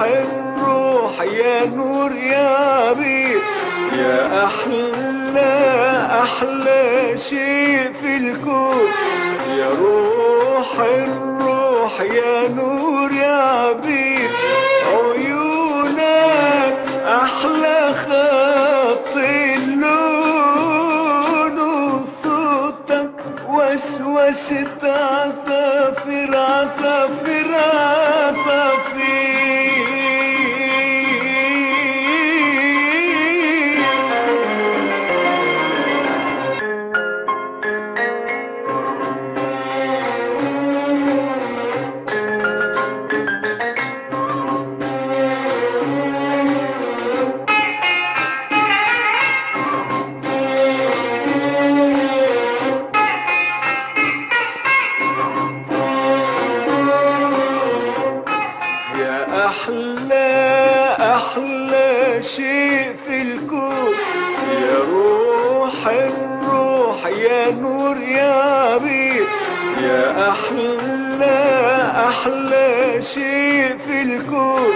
الروح يا نور يا عبير، يا أحلى شيء في الكون، يا روح الروح يا نور يا عبير، عيونك أحلى خط اللون، وصوتك وسوسة عصافير عصافير عصافير. أحلى شيء في الكون، يا روح الروح يا نور يا عبير، يا أحلى شيء في الكون،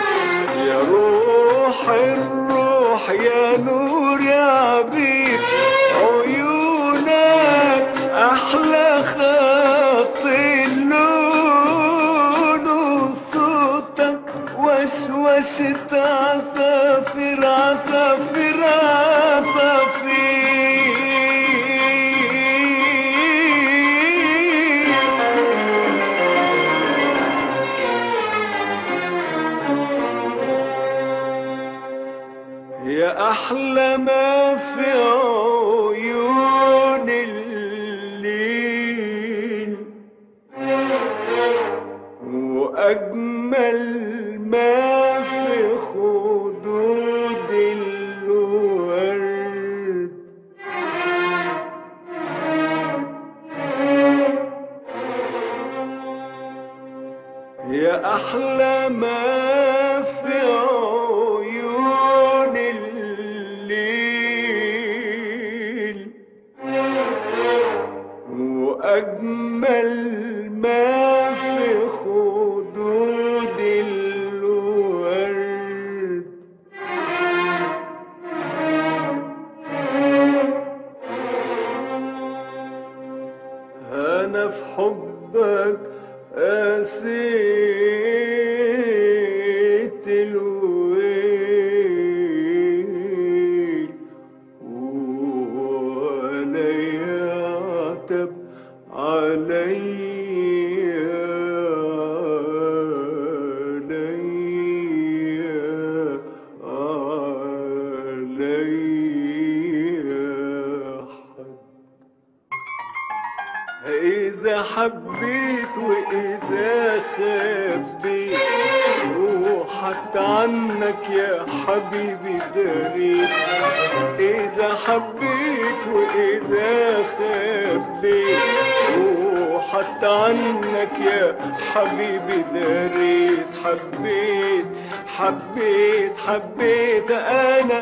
يا روح الروح يا نور يا عبير، عيونك أحلى خط اللون، وصوتك وسوسة عصافير عصافير عصافير. يا أحلى ما في عيون الليل، وأجمل ما في خدود الورد، يا أحلى ما في عيون الليل، وأجمل ما في خدود الورد، أنا في حبك قاسيت الويل، وأنا يعتب عليا إذا حبيت وإذا خبيت، روحك عنك يا حبيبي داريت، إذا حبيت وإذا خبيت، روحك عنك يا حبيبي داريت، حبيت أنا